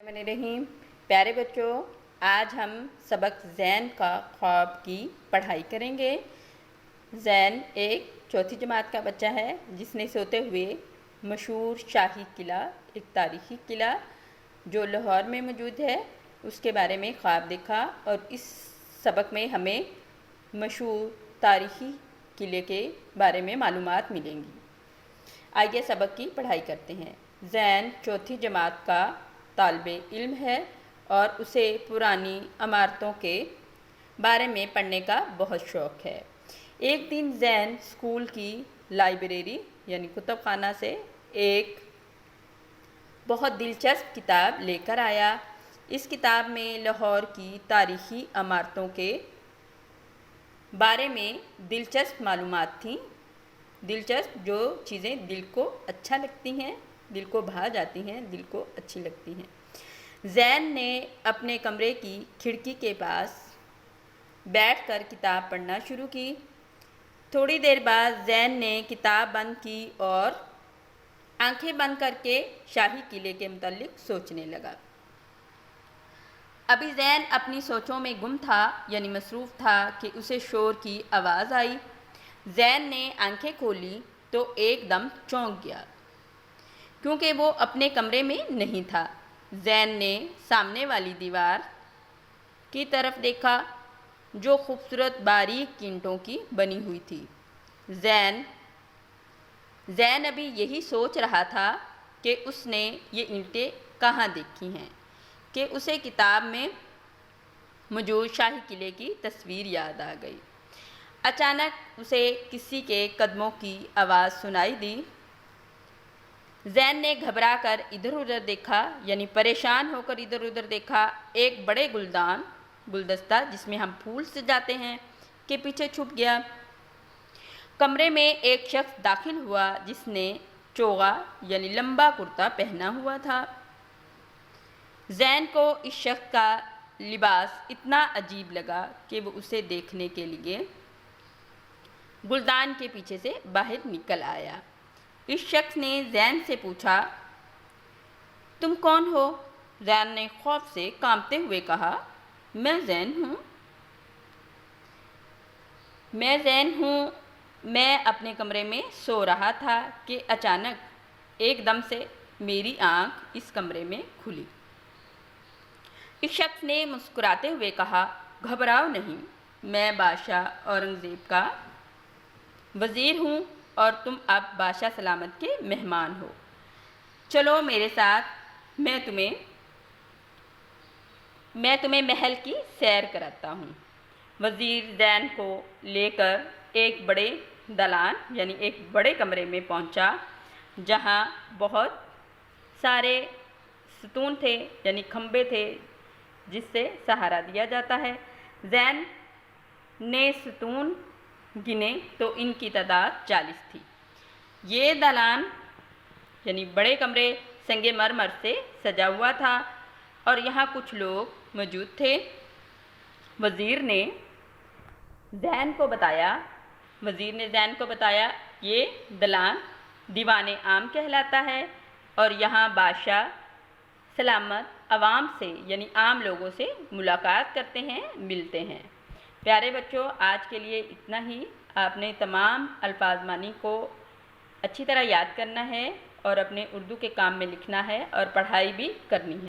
रहीम प्यारे बच्चों, आज हम सबक ज़ैन का ख्वाब की पढ़ाई करेंगे। ज़ैन एक चौथी जमात का बच्चा है जिसने सोते हुए मशहूर शाही किला, एक तारीख़ी किला जो लाहौर में मौजूद है, उसके बारे में ख्वाब देखा और इस सबक में हमें मशहूर तारीख़ी किले के बारे में मालूमात मिलेंगी। आइए सबक की पढ़ाई करते हैं। ज़ैन चौथी जमात का तालिबे इल्म है और उसे पुरानी इमारतों के बारे में पढ़ने का बहुत शौक़ है। एक दिन ज़ैन स्कूल की लाइब्रेरी यानी कुतुब खाना से एक बहुत दिलचस्प किताब लेकर आया। इस किताब में लाहौर की तारीख़ी इमारतों के बारे में दिलचस्प मालूमात थीं। दिलचस्प जो चीज़ें दिल को अच्छा लगती हैं, दिल को भा जाती हैं, दिल को अच्छी लगती हैं। ज़ैन ने अपने कमरे की खिड़की के पास बैठकर किताब पढ़ना शुरू की। थोड़ी देर बाद ज़ैन ने किताब बंद की और आंखें बंद करके शाही किले के मुताल्लिक सोचने लगा। अभी ज़ैन अपनी सोचों में गुम था यानी मसरूफ़ था कि उसे शोर की आवाज़ आई। ज़ैन ने आंखें खोली तो एकदम चौंक गया क्योंकि वो अपने कमरे में नहीं था। ज़ैन ने सामने वाली दीवार की तरफ देखा जो खूबसूरत बारीक ईंटों की बनी हुई थी। ज़ैन अभी यही सोच रहा था कि उसने ये ईंटें कहाँ देखी हैं कि उसे किताब में मौजूद शाही किले की तस्वीर याद आ गई। अचानक उसे किसी के कदमों की आवाज़ सुनाई दी। ज़ैन ने घबरा कर इधर उधर देखा यानी परेशान होकर इधर उधर देखा। एक बड़े गुलदस्ता जिसमें हम फूल सजाते हैं के पीछे छुप गया। कमरे में एक शख्स दाखिल हुआ जिसने चोगा यानी लंबा कुर्ता पहना हुआ था। ज़ैन को इस शख्स का लिबास इतना अजीब लगा कि वो उसे देखने के लिए गुलदान के पीछे से बाहर निकल आया। इस शख्स ने ज़ैन से पूछा, तुम कौन हो? ज़ैन ने खौफ से कांपते हुए कहा, मैं ज़ैन हूँ। मैं अपने कमरे में सो रहा था कि अचानक एकदम से मेरी आँख इस कमरे में खुली। इस शख्स ने मुस्कुराते हुए कहा, घबराओ नहीं, मैं बादशाह औरंगज़ेब का वज़ीर हूँ और तुम अब बादशाह सलामत के मेहमान हो। चलो मेरे साथ, मैं तुम्हें महल की सैर कराता हूँ। वज़ीर ज़ैन को लेकर एक बड़े दालान यानी एक बड़े कमरे में पहुँचा जहाँ बहुत सारे सतून थे यानी खंबे थे जिससे सहारा दिया जाता है। ज़ैन ने सतून गिने तो इनकी तादाद 40 थी। ये दालान यानी बड़े कमरे संगमरमर से सजा हुआ था और यहाँ कुछ लोग मौजूद थे। वज़ीर ने ज़ैन को बताया ये दालान दीवाने आम कहलाता है और यहाँ बादशाह सलामत आवाम से यानी आम लोगों से मुलाकात करते हैं, मिलते हैं। प्यारे बच्चों, आज के लिए इतना ही। आपने तमाम अल्फाज मानी को अच्छी तरह याद करना है और अपने उर्दू के काम में लिखना है और पढ़ाई भी करनी है।